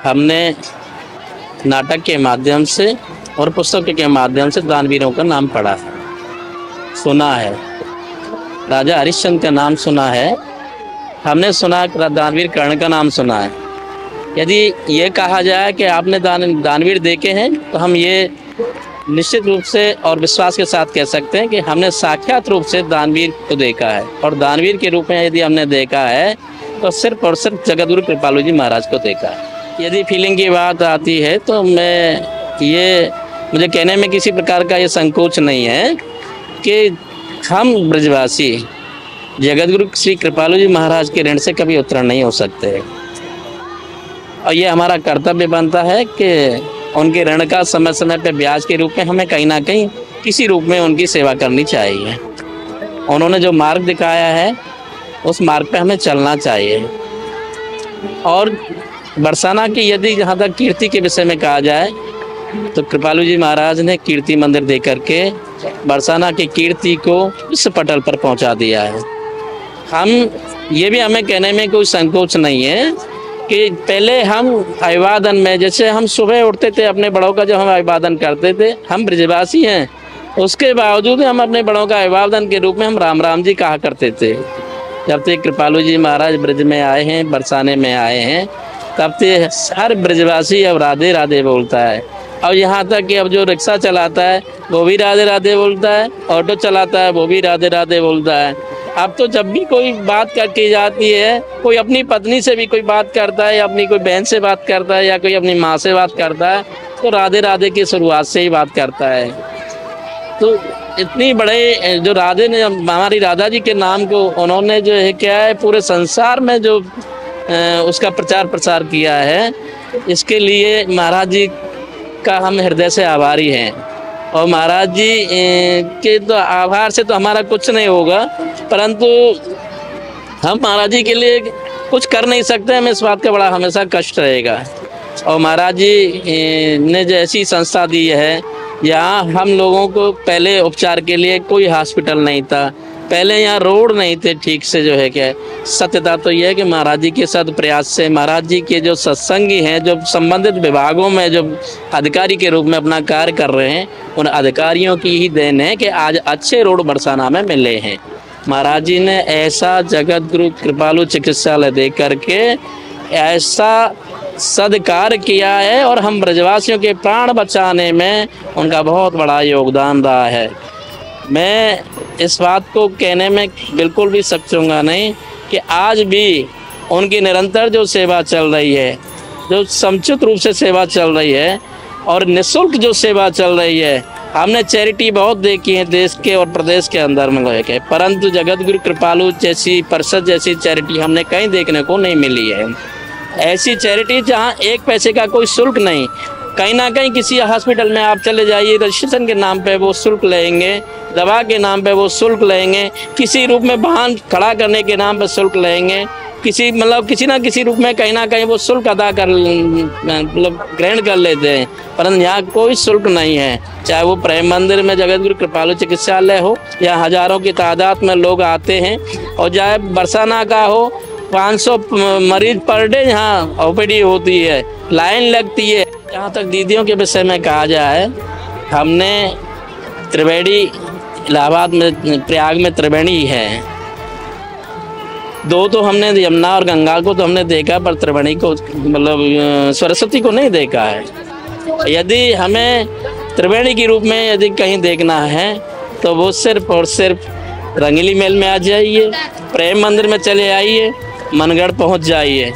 हमने नाटक के माध्यम से और पुस्तकों के माध्यम से दानवीरों का नाम पढ़ा है, सुना है। राजा हरिश्चंद्र का नाम सुना है, हमने सुना दानवीर कर्ण का नाम सुना है। यदि ये कहा जाए कि आपने दानवीर देखे हैं तो हम ये निश्चित रूप से और विश्वास के साथ कह सकते हैं कि हमने साक्षात रूप से दानवीर को देखा है। और दानवीर के रूप में यदि हमने देखा है तो सिर्फ और सिर्फ जगतगुरु कृपालु जी महाराज को देखा है। यदि फीलिंग की बात आती है तो मुझे कहने में किसी प्रकार का ये संकोच नहीं है कि हम ब्रजवासी जगतगुरु श्री कृपालु जी महाराज के ऋण से कभी उत्तरण नहीं हो सकते। और ये हमारा कर्तव्य बनता है कि उनके ऋण का समय समय पर ब्याज के रूप में हमें कहीं ना कहीं किसी रूप में उनकी सेवा करनी चाहिए। उन्होंने जो मार्ग दिखाया है उस मार्ग पे हमें चलना चाहिए। और बरसाना की यदि जहाँ तक कीर्ति के विषय में कहा जाए तो कृपालु जी महाराज ने कीर्ति मंदिर दे करके बरसाना की कीर्ति को विश्व पटल पर पहुँचा दिया है। हमें कहने में कोई संकोच नहीं है कि पहले हम अभिवादन में, जैसे हम सुबह उठते थे अपने बड़ों का जब हम अभिवादन करते थे, हम ब्रजवासी हैं, उसके बावजूद हम अपने बड़ों का अभिवादन के रूप में हम राम राम जी कहा करते थे। जब से कृपालु जी महाराज ब्रज में आए हैं, बरसाने में आए हैं, तब से हर ब्रजवासी अब राधे राधे बोलता है। और यहाँ तक कि अब जो रिक्शा चलाता है वो भी राधे राधे बोलता है, ऑटो चलाता है वो भी राधे राधे बोलता है। अब तो जब भी कोई बात की जाती है, कोई अपनी पत्नी से भी कोई बात करता है या अपनी कोई बहन से बात करता है या कोई अपनी माँ से बात करता है तो राधे राधे की शुरुआत से ही बात करता है। तो इतनी बड़े जो राधे ने हमारी राधा जी के नाम को उन्होंने जो है क्या है पूरे संसार में जो उसका प्रचार प्रसार किया है, इसके लिए महाराज जी का हम हृदय से आभारी हैं। और महाराज जी के तो आभार से तो हमारा कुछ नहीं होगा, परंतु हम महाराज जी के लिए कुछ कर नहीं सकते, हमें इस बात का बड़ा हमेशा कष्ट रहेगा। और महाराज जी ने जो ऐसी संस्था दी है, यहाँ हम लोगों को पहले उपचार के लिए कोई हॉस्पिटल नहीं था, पहले यहाँ रोड नहीं थे ठीक से, जो है क्या सत्यता तो यह है कि महाराज जी के सद प्रयास से, महाराज जी के जो सत्संगी हैं, जो संबंधित विभागों में जो अधिकारी के रूप में अपना कार्य कर रहे हैं, उन अधिकारियों की ही देन है कि आज अच्छे रोड बरसाना में मिले हैं। महाराज जी ने ऐसा जगतगुरु कृपालु चिकित्सालय दे करके ऐसा सदकार किया है और हम ब्रजवासियों के प्राण बचाने में उनका बहुत बड़ा योगदान रहा है। मैं इस बात को कहने में बिल्कुल भी सकूँगा नहीं कि आज भी उनकी निरंतर जो सेवा चल रही है, जो समुचित रूप से सेवा चल रही है और निःशुल्क जो सेवा चल रही है, हमने चैरिटी बहुत देखी है देश के और प्रदेश के अंदर में लेके, परंतु जगतगुरु कृपालु जैसी परिषद जैसी चैरिटी हमने कहीं देखने को नहीं मिली है। ऐसी चैरिटी जहाँ एक पैसे का कोई शुल्क नहीं, कहीं ना कहीं किसी हॉस्पिटल में आप चले जाइए, रजिस्ट्रेशन के नाम पे वो शुल्क लेंगे, दवा के नाम पे वो शुल्क लेंगे, किसी रूप में वाहन खड़ा करने के नाम पे शुल्क लेंगे, किसी ना किसी रूप में कहीं ना कहीं वो शुल्क अदा कर ग्रहण कर लेते हैं, परंतु यहाँ कोई शुल्क नहीं है। चाहे वो प्रेम मंदिर में जगतगुरु कृपालु चिकित्सालय हो या हजारों की तादाद में लोग आते हैं, और चाहे बरसाना का हो, 500 मरीज पर डे यहाँ ओपीडी होती है, लाइन लगती है। जहाँ तक दीदियों के विषय में कहा जाए, हमने त्रिवेणी इलाहाबाद में प्रयाग में त्रिवेणी है, दो तो हमने यमुना और गंगा को तो हमने देखा, पर त्रिवेणी को मतलब सरस्वती को नहीं देखा है। यदि हमें त्रिवेणी के रूप में यदि कहीं देखना है तो वो सिर्फ और सिर्फ रंगीली महल में आ जाइए, प्रेम मंदिर में चले आइए, मनगढ़ पहुंच जाइए।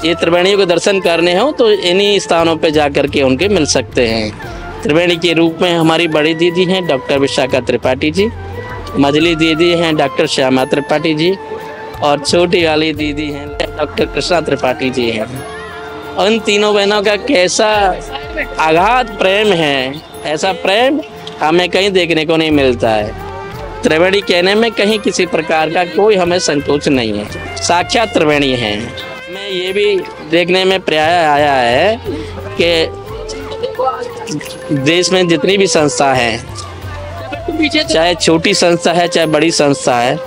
ये त्रिवेणियों के दर्शन करने हो तो इन्हीं स्थानों पे जा कर के उनके मिल सकते हैं। त्रिवेणी के रूप में हमारी बड़ी दीदी हैं डॉक्टर विशाखा त्रिपाठी जी, मझली दीदी हैं डॉक्टर श्यामा त्रिपाठी जी, और छोटी वाली दीदी हैं डॉक्टर कृष्णा त्रिपाठी जी हैं। उन तीनों बहनों का कैसा अगाध प्रेम है, ऐसा प्रेम हमें कहीं देखने को नहीं मिलता है। त्रिवेणी कहने में कहीं किसी प्रकार का कोई हमें संकोच नहीं है, साक्षात त्रिवेणी हैं। मैं ये भी देखने में प्राय आया है कि देश में जितनी भी संस्था है, चाहे छोटी संस्था है चाहे बड़ी संस्था है,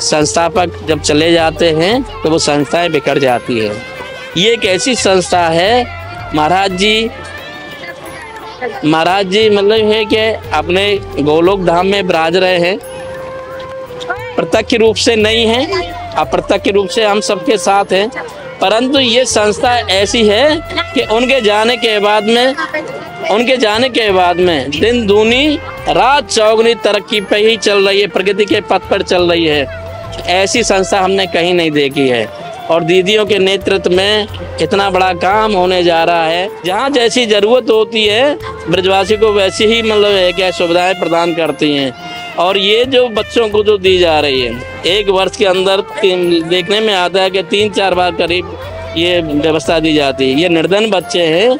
संस्थापक जब चले जाते हैं तो वो संस्थाएं बिखर जाती है। ये एक ऐसी संस्था है, महाराज जी मतलब है कि अपने गोलोक धाम में विराज रहे हैं, प्रत्यक्ष रूप से नहीं हैं, अप्रत्यक्ष रूप से हम सबके साथ हैं, परंतु ये संस्था ऐसी है कि उनके जाने के बाद में दिन दूनी रात चौगुनी तरक्की पे ही चल रही है, प्रगति के पथ पर चल रही है। ऐसी संस्था हमने कहीं नहीं देखी है और दीदियों के नेतृत्व में इतना बड़ा काम होने जा रहा है। जहाँ जैसी ज़रूरत होती है ब्रजवासी को वैसी ही मतलब है क्या सुविधाएं प्रदान करती हैं। और ये जो बच्चों को जो दी जा रही है, एक वर्ष के अंदर देखने में आता है कि 3-4 बार करीब ये व्यवस्था दी जाती है। ये निर्धन बच्चे हैं।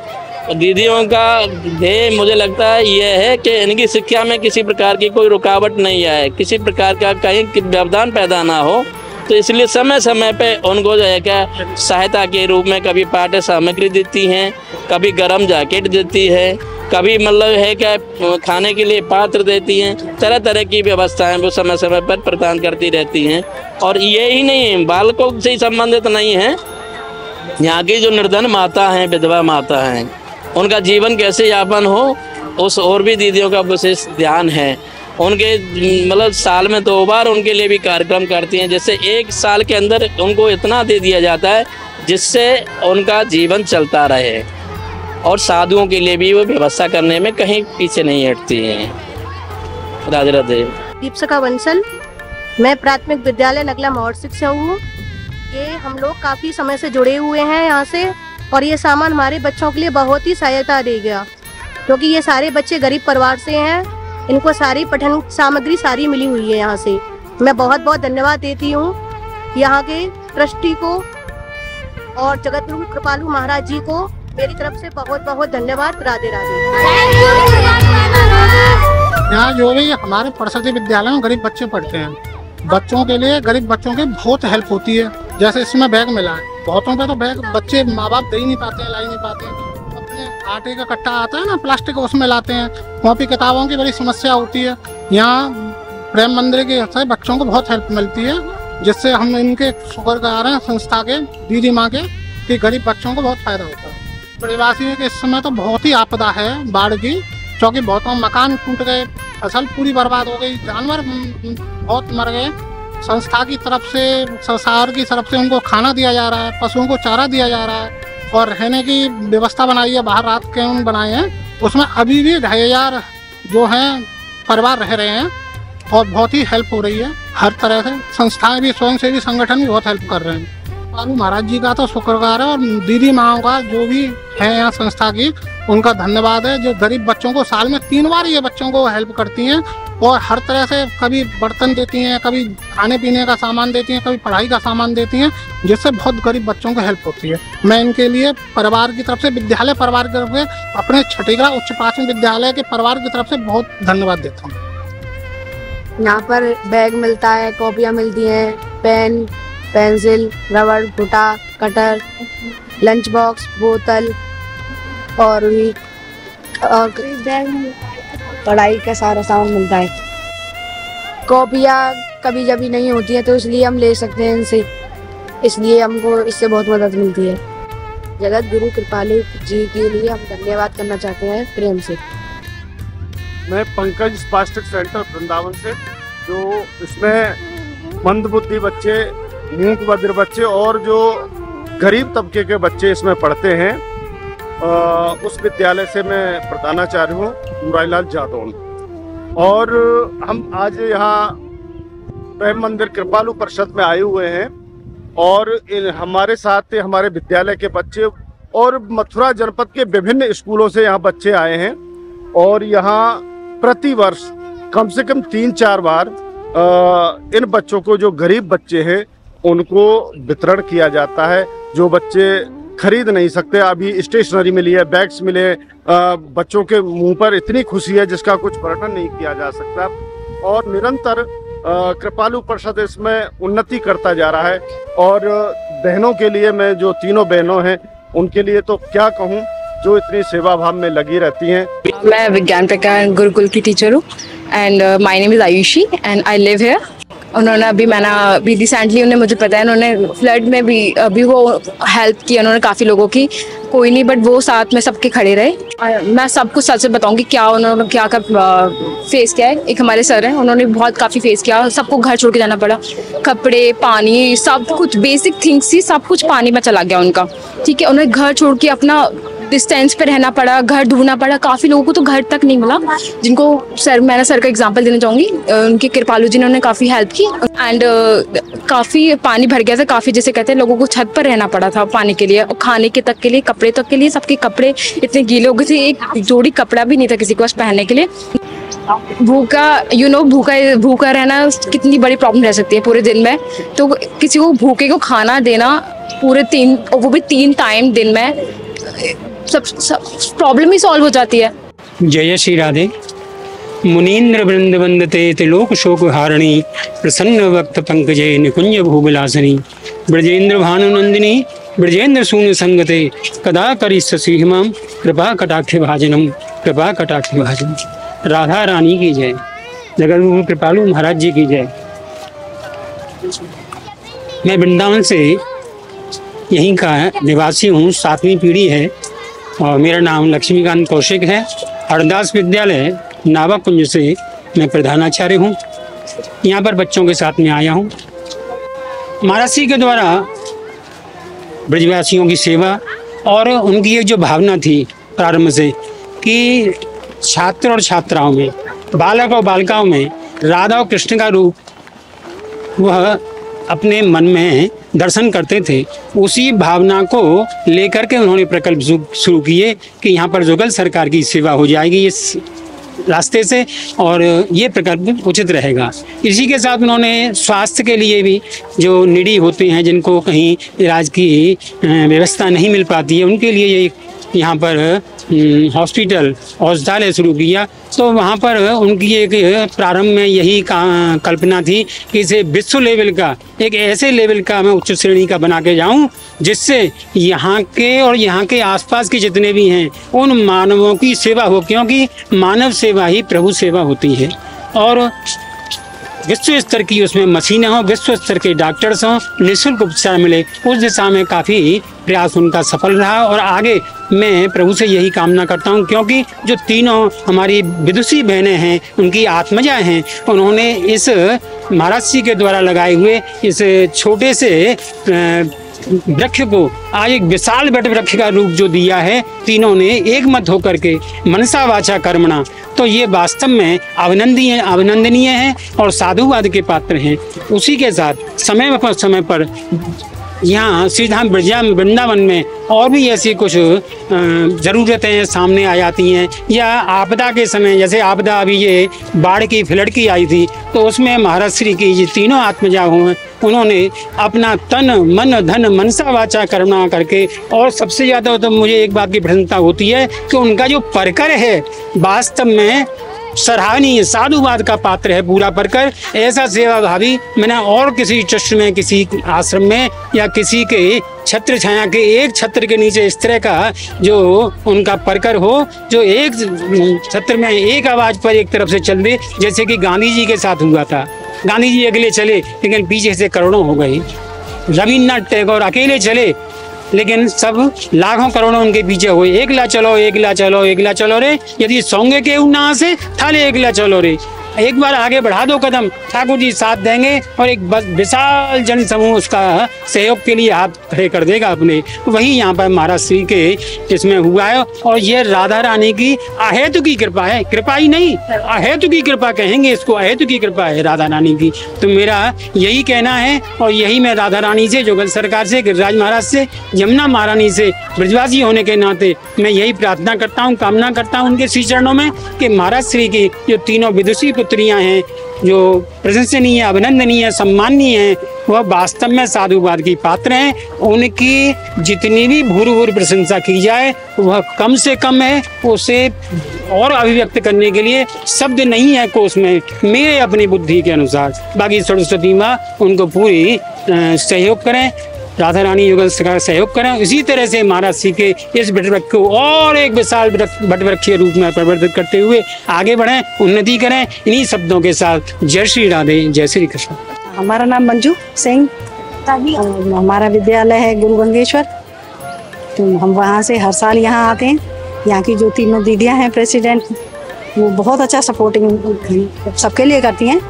दीदियों का ध्येय मुझे लगता है ये है कि इनकी शिक्षा में किसी प्रकार की कोई रुकावट नहीं आए, किसी प्रकार का कहीं व्यवधान पैदा ना हो, तो इसलिए समय समय पे उनको जो है क्या सहायता के रूप में कभी पाठ्य सामग्री देती हैं, कभी गर्म जैकेट देती है, कभी मतलब है क्या खाने के लिए पात्र देती हैं, तरह तरह की व्यवस्थाएं वो समय समय पर प्रदान करती रहती हैं। और ये ही नहीं, बालकों से ही संबंधित नहीं है, यहाँ की जो निर्धन माता हैं, विधवा माता हैं, उनका जीवन कैसे यापन हो उस और भी दीदियों का विशेष ध्यान है। उनके मतलब साल में 2 बार उनके लिए भी कार्यक्रम करती हैं, जैसे 1 साल के अंदर उनको इतना दे दिया जाता है जिससे उनका जीवन चलता रहे। और साधुओं के लिए भी वो व्यवस्था करने में कहीं पीछे नहीं हटती हैं। राधे राधे। दीपशिखा बंसल, मैं प्राथमिक विद्यालय नगला मोहर्सिक से हूँ। ये हम लोग काफ़ी समय से जुड़े हुए हैं यहाँ से, और ये सामान हमारे बच्चों के लिए बहुत ही सहायता देगा, क्योंकि ये सारे बच्चे गरीब परिवार से हैं। इनको सारी पठन सामग्री सारी मिली हुई है यहाँ से। मैं बहुत बहुत धन्यवाद देती हूँ यहाँ के ट्रस्टी को और जगतगुरु कृपालु महाराज जी को। मेरी तरफ से बहुत बहुत धन्यवाद। राधे राधे। यहाँ जो भी हमारे सरस्वती विद्यालय में गरीब बच्चे पढ़ते हैं, बच्चों के लिए, गरीब बच्चों की बहुत हेल्प होती है। जैसे इसमें बैग मिला है, बहुतों पे तो बैग बच्चे माँ बाप दे ही नहीं पाते हैं, ला ही नहीं पाते हैं। अपने आटे का कट्टा आता है ना प्लास्टिक, उसमें लाते हैं। कॉपी किताबों की बड़ी समस्या होती है। यहाँ प्रेम मंदिर के से बच्चों को बहुत हेल्प मिलती है, जिससे हम इनके शुक्रगुजार हैं संस्था के, दीदी माँ के, कि गरीब बच्चों को बहुत फायदा होता है। प्रवासियों के इस समय तो बहुत ही आपदा है बाढ़ की, क्योंकि बहुतों मकान टूट गए, फसल पूरी बर्बाद हो गई, जानवर बहुत मर गए। संस्था की तरफ से, सरकार की तरफ से उनको खाना दिया जा रहा है, पशुओं को चारा दिया जा रहा है, और रहने की व्यवस्था बनाई है, बाहर रात के बनाए हैं। उसमें अभी भी 2500 जो हैं परिवार रह रहे हैं, और बहुत ही हेल्प हो रही है हर तरह से। संस्थाएं भी, स्वयंसेवी संगठन भी बहुत हेल्प कर रहे हैं। कृपालु महाराज जी का तो शुक्रगुजार है, और दीदी माओ का जो भी है यहाँ संस्था की, उनका धन्यवाद है, जो गरीब बच्चों को साल में 3 बार ये बच्चों को हेल्प करती हैं, और हर तरह से कभी बर्तन देती हैं, कभी खाने पीने का सामान देती हैं, कभी पढ़ाई का सामान देती हैं, जिससे बहुत गरीब बच्चों को हेल्प होती है। मैं इनके लिए परिवार की तरफ से, विद्यालय परिवार की तरफ से, अपने छठीगढ़ उच्च प्राथमिक विद्यालय के परिवार की तरफ से बहुत धन्यवाद देता हूँ। यहाँ पर बैग मिलता है, कॉपियाँ मिलती हैं, पेन, पेंसिल, रबड़, भुट्टा, कटर, लंच बॉक्स, बोतल और भी और पढ़ाई का सारा सामान मिलता है। कॉपियाँ कभी कभी नहीं होती है, तो इसलिए हम ले सकते हैं इनसे, इसलिए हमको इससे बहुत मदद मिलती है। जगत गुरु कृपालु जी के लिए हम धन्यवाद करना चाहते हैं प्रेम से। मैं पंकज स्पास्टिक सेंटर वृंदावन से, जो इसमें मंदबुद्धि बच्चे, मूक बधिर बच्चे और जो गरीब तबके के बच्चे इसमें पढ़ते हैं, उस विद्यालय से मैं प्रधानाचार्य हूँ, मुरारीलाल जादौन। और हम आज यहाँ प्रेम मंदिर कृपालु परिषद में आए हुए हैं, और हमारे साथ हमारे विद्यालय के बच्चे और मथुरा जनपद के विभिन्न स्कूलों से यहाँ बच्चे आए हैं। और यहाँ प्रति वर्ष कम से कम 3-4 बार इन बच्चों को, जो गरीब बच्चे हैं, उनको वितरण किया जाता है। जो बच्चे खरीद नहीं सकते, अभी स्टेशनरी मिली है, बैग्स मिले, बच्चों के मुंह पर इतनी खुशी है जिसका कुछ वर्णन नहीं किया जा सकता। और निरंतर कृपालु परिषद इसमें उन्नति करता जा रहा है। और बहनों के लिए, मैं जो 3 बहनों हैं उनके लिए तो क्या कहूँ, जो इतनी सेवा भाव में लगी रहती हैं। मैं विज्ञान प्रकार गुरुकुल की टीचर हूँ, and my name is Ayushi and I live here. उन्होंने अभी रिसेंटली उन्हें मुझे पता है उन्होंने फ्लड में भी अभी वो हेल्प की उन्होंने काफ़ी लोगों की। कोई नहीं, बट वो साथ में सबके खड़े रहे। मैं सब कुछ सच से बताऊंगी क्या उन्होंने क्या फेस किया है। एक हमारे सर हैं, उन्होंने बहुत काफ़ी फेस किया, सबको घर छोड़ के जाना पड़ा। कपड़े, पानी, सब कुछ बेसिक थिंग्स ही सब कुछ पानी में चला गया उनका। ठीक है, उन्हें घर छोड़ के अपना डिस्टेंस पे रहना पड़ा, घर ढूंढना पड़ा। काफ़ी लोगों को तो घर तक नहीं मिला, जिनको मैंने सर का एग्जांपल देना चाहूँगी। उनके कृपालू जी ने उन्हें काफ़ी हेल्प की एंड काफ़ी पानी भर गया था, काफ़ी जैसे कहते हैं लोगों को छत पर रहना पड़ा था पानी के लिए, खाने के तक के लिए, कपड़े तक के लिए। सबके कपड़े इतने गीले हो गए थे, एक जोड़ी कपड़ा भी नहीं था किसी के पास पहनने के लिए। भूखा रहना कितनी बड़ी प्रॉब्लम रह सकती है पूरे दिन में। तो किसी को भूखे को खाना देना पूरे वो भी 3 टाइम दिन में, सब प्रॉब्लम ही सॉल्व हो जाती है। जय श्री राधे। मुनीन्द्र वृंद वंदते त्रिलोक शोक हारिणी, प्रसन्न वक्त पंकजे निकुंज भूविलासिनी, ब्रजेन्द्र भानुनंदिनी ब्रजेन्द्र शून्य संगते, कदा करिष्यसि हिमं कृपा कटाक्ष भाजनम, कृपा कटाक्ष भाजनम। राधा रानी की जय, जगत कृपालु महाराज जी की जय। मैं वृंदावन से यहीं का निवासी हूँ, 7वीं पीढ़ी है और मेरा नाम लक्ष्मीकांत कौशिक है। हरदास विद्यालय नावाकुंज से मैं प्रधानाचार्य हूँ। यहाँ पर बच्चों के साथ में आया हूँ। महाराज जी के द्वारा ब्रजवासियों की सेवा और उनकी एक जो भावना थी प्रारंभ से कि छात्र और छात्राओं में, बालक और बालिकाओं में राधा और कृष्ण का रूप वह अपने मन में दर्शन करते थे, उसी भावना को लेकर के उन्होंने प्रकल्प शुरू किए कि यहाँ पर जुगल सरकार की सेवा हो जाएगी इस रास्ते से और ये प्रकल्प उचित रहेगा। इसी के साथ उन्होंने स्वास्थ्य के लिए भी जो नीडी होते हैं, जिनको कहीं इलाज की व्यवस्था नहीं मिल पाती है, उनके लिए ये यहाँ पर हॉस्पिटल औषधालय शुरू किया। तो वहाँ पर उनकी एक प्रारंभ में यही कल्पना थी कि इसे विश्व लेवल का, एक ऐसे लेवल का मैं उच्च श्रेणी का बना के जाऊँ जिससे यहाँ के और यहाँ के आसपास के जितने भी हैं उन मानवों की सेवा हो, क्योंकि मानव सेवा ही प्रभु सेवा होती है। और विश्व स्तर की उसमें मशीनें हों, विश्व स्तर के डॉक्टर्स हों, निःशुल्क उपचार मिले, उस दिशा में काफ़ी प्रयास उनका सफल रहा। और आगे मैं प्रभु से यही कामना करता हूं, क्योंकि जो तीनों हमारी विदुषी बहनें हैं, उनकी आत्मजा हैं, उन्होंने इस महाराज जी के द्वारा लगाए हुए इस छोटे से वृक्ष को आज एक विशाल वट वृक्ष का रूप जो दिया है, तीनों ने एक मत होकर के मनसा वाचा कर्मणा, तो ये वास्तव में अभिनंदनीय है और साधुवाद के पात्र हैं। उसी के साथ समय पर यहाँ श्रीधाम वृंदावन में और भी ऐसी कुछ ज़रूरतें सामने आ जाती हैं, या आपदा के समय, जैसे आपदा अभी ये बाढ़ की फ्लड की आई थी, तो उसमें महाराज श्री की ये तीनों आत्मजा हुए, उन्होंने अपना तन मन धन मनसा वाचा कर्मणा करके, और सबसे ज़्यादा तो मुझे एक बात की प्रसन्नता होती है कि उनका जो परकर है वास्तव में सराहनीय, साधुवाद का पात्र है पूरा परकर। ऐसा सेवा भावी मैंने और किसी ट्रस्ट में, किसी आश्रम में या किसी के छत्र छाया के एक छत्र के नीचे इस तरह का जो उनका परकर हो, जो एक छत्र में एक आवाज़ पर एक तरफ से चल दे, जैसे कि गांधी जी के साथ हुआ था। गांधी जी अकेले चले लेकिन पीछे से करोड़ों हो गए। रविन्द्रनाथ टैगोर अकेले चले लेकिन सब लाखों करोड़ों उनके पीछे हुए। एकला चलो एकला चलो एकला चलो रे, यदि सोंगे के ना से थाले एकला चलो रे। एक बार आगे बढ़ा दो कदम, ठाकुर जी साथ देंगे और एक विशाल जन समूह उसका सहयोग के लिए हाथ खड़े कर देगा अपने। वही यहाँ पर महाराज श्री के इसमें हुआ है। और ये राधा रानी की अहेतु की कृपा है, कृपा ही नहीं अहेतु की कृपा कहेंगे इसको, अहेतु की कृपा है राधा रानी की। तो मेरा यही कहना है और यही मैं राधा रानी से, जुगल सरकार से, गिरिराज महाराज से, यमुना महारानी से ब्रजवासी होने के नाते मैं यही प्रार्थना करता हूँ, कामना करता हूँ उनके श्री चरणों में कि महाराज श्री की जो तीनों विदुषी पुत्रियां हैं, जो प्रशंसनीय, अभिनंदनीय, सम्माननीय हैं, वह वास्तव में साधुवाद की पात्र हैं। उनकी जितनी भी भूर प्रशंसा की जाए वह कम से कम है। उसे और अभिव्यक्त करने के लिए शब्द नहीं है कोश में, मेरे अपनी बुद्धि के अनुसार। बाकी सरस्वती माँ उनको पूरी सहयोग करें, राधा रानी युगल सरकार सहयोग करें। इसी तरह से महाराज श्री के इस वटवृक्ष को और एक विशाल वटवृक्ष रूप में परिवर्तित करते हुए आगे बढ़ें, उन्नति करें। इन्हीं शब्दों के साथ जय श्री राधे, जय श्री कृष्ण। हमारा नाम मंजू सिंह, हमारा विद्यालय है गुरु गंगेश्वर। तो हम वहाँ से हर साल यहाँ आते हैं। यहाँ की जो तीनों दीदियाँ हैं प्रेसिडेंट, वो बहुत अच्छा सपोर्टिंग सबके लिए करती हैं।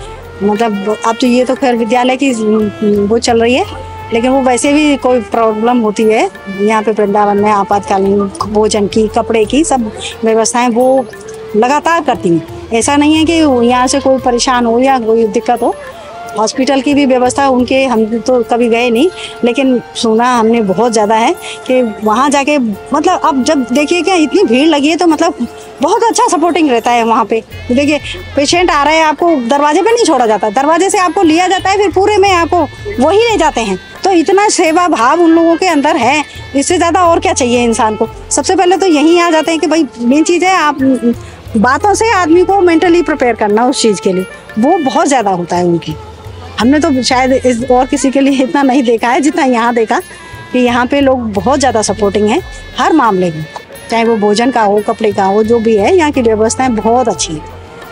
मतलब अब तो ये तो खैर विद्यालय की वो चल रही है, लेकिन वो वैसे भी कोई प्रॉब्लम होती है यहाँ पे वृंदावन में आपातकालीन भोजन की, कपड़े की सब व्यवस्थाएं वो लगातार करती हैं। ऐसा नहीं है कि यहाँ से कोई परेशान हो या कोई दिक्कत हो। हॉस्पिटल की भी व्यवस्था उनके, हम तो कभी गए नहीं, लेकिन सुना हमने बहुत ज़्यादा है कि वहाँ जाके मतलब अब जब देखिए क्या इतनी भीड़ लगी है तो मतलब बहुत अच्छा सपोर्टिंग रहता है वहाँ पे। देखिए पेशेंट आ रहे हैं, आपको दरवाजे पे नहीं छोड़ा जाता, दरवाजे से आपको लिया जाता है, फिर पूरे में आपको वही ले जाते हैं। तो इतना सेवा भाव उन लोगों के अंदर है, इससे ज़्यादा और क्या चाहिए इंसान को। सबसे पहले तो यहीं आ जाते हैं कि भाई मेन चीज़ है आप बातों से आदमी को मेंटली प्रिपेयर करना उस चीज़ के लिए, वो बहुत ज़्यादा होता है उनकी। हमने तो शायद इस और किसी के लिए इतना नहीं देखा है जितना यहाँ देखा कि यहाँ पे लोग बहुत ज़्यादा सपोर्टिंग हैं हर मामले में, चाहे वो भोजन का हो, कपड़े का हो, जो भी है यहाँ की व्यवस्थाएं बहुत अच्छी है,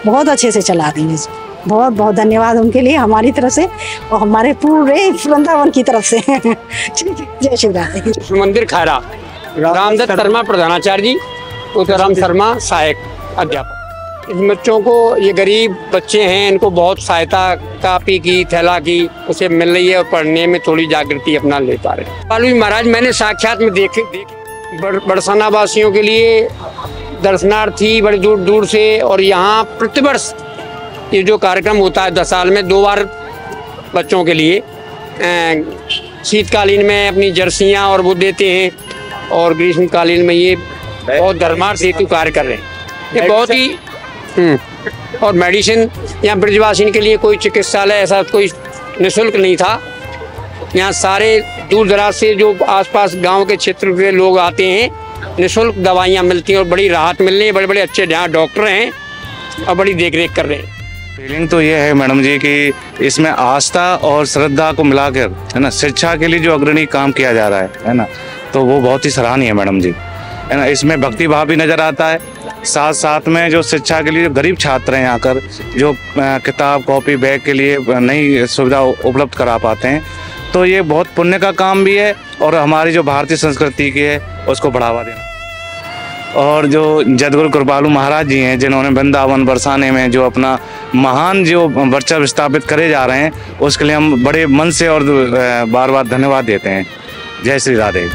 बहुत अच्छे से चला दी हैं। बहुत बहुत धन्यवाद उनके लिए हमारी तरफ से और हमारे पूरे वृंदावन की तरफ से। जय श्री राधे। मंदिर खैरा, रामदत्त शर्मा प्रधानाचार्य जी, उत्तराम शर्मा सहायक अध्यापक। इन बच्चों को, ये गरीब बच्चे हैं, इनको बहुत सहायता कापी की, थैला की उसे मिल रही है और पढ़ने में थोड़ी जागृति अपना ले पा रहे हैं। बालू महाराज मैंने साक्षात में देखे बरसाना वासियों के लिए दर्शनार्थी बड़ी दूर दूर से, और यहाँ प्रतिवर्ष ये जो कार्यक्रम होता है 10 साल में 2 बार बच्चों के लिए शीतकालीन में अपनी जर्सियाँ और वो देते हैं, और ग्रीष्मकालीन में ये बहुत धर्मार्थ हेतु कार्य कर रहे हैं। ये बहुत ही और मेडिसिन यहाँ ब्रजवासियों के लिए कोई चिकित्सालय ऐसा कोई निःशुल्क नहीं था। यहाँ सारे दूर दराज से जो आसपास गांव के क्षेत्र के लोग आते हैं, निःशुल्क दवाइयाँ मिलती हैं और बड़ी राहत मिल रही है। बड़े बड़े अच्छे यहाँ डॉक्टर हैं और बड़ी देख रेख कर रहे हैं। फीलिंग तो ये है मैडम जी कि इसमें आस्था और श्रद्धा को मिलाकर, है ना, शिक्षा के लिए जो अग्रणी काम किया जा रहा है ना, तो वो बहुत ही सराहनीय है मैडम जी, है ना। इसमें भक्ति भाव भी नज़र आता है, साथ साथ में जो शिक्षा के लिए जो गरीब छात्र हैं आकर जो किताब कॉपी बैग के लिए नई सुविधा उपलब्ध करा पाते हैं, तो ये बहुत पुण्य का काम भी है और हमारी जो भारतीय संस्कृति की है उसको बढ़ावा देना। और जो जदगुरु कृपालु महाराज जी हैं, जिन्होंने वृंदावन बरसाने में जो अपना महान जो वर्चस्व स्थापित करे जा रहे हैं, उसके लिए हम बड़े मन से और बार बार धन्यवाद देते हैं। जय श्री राधे।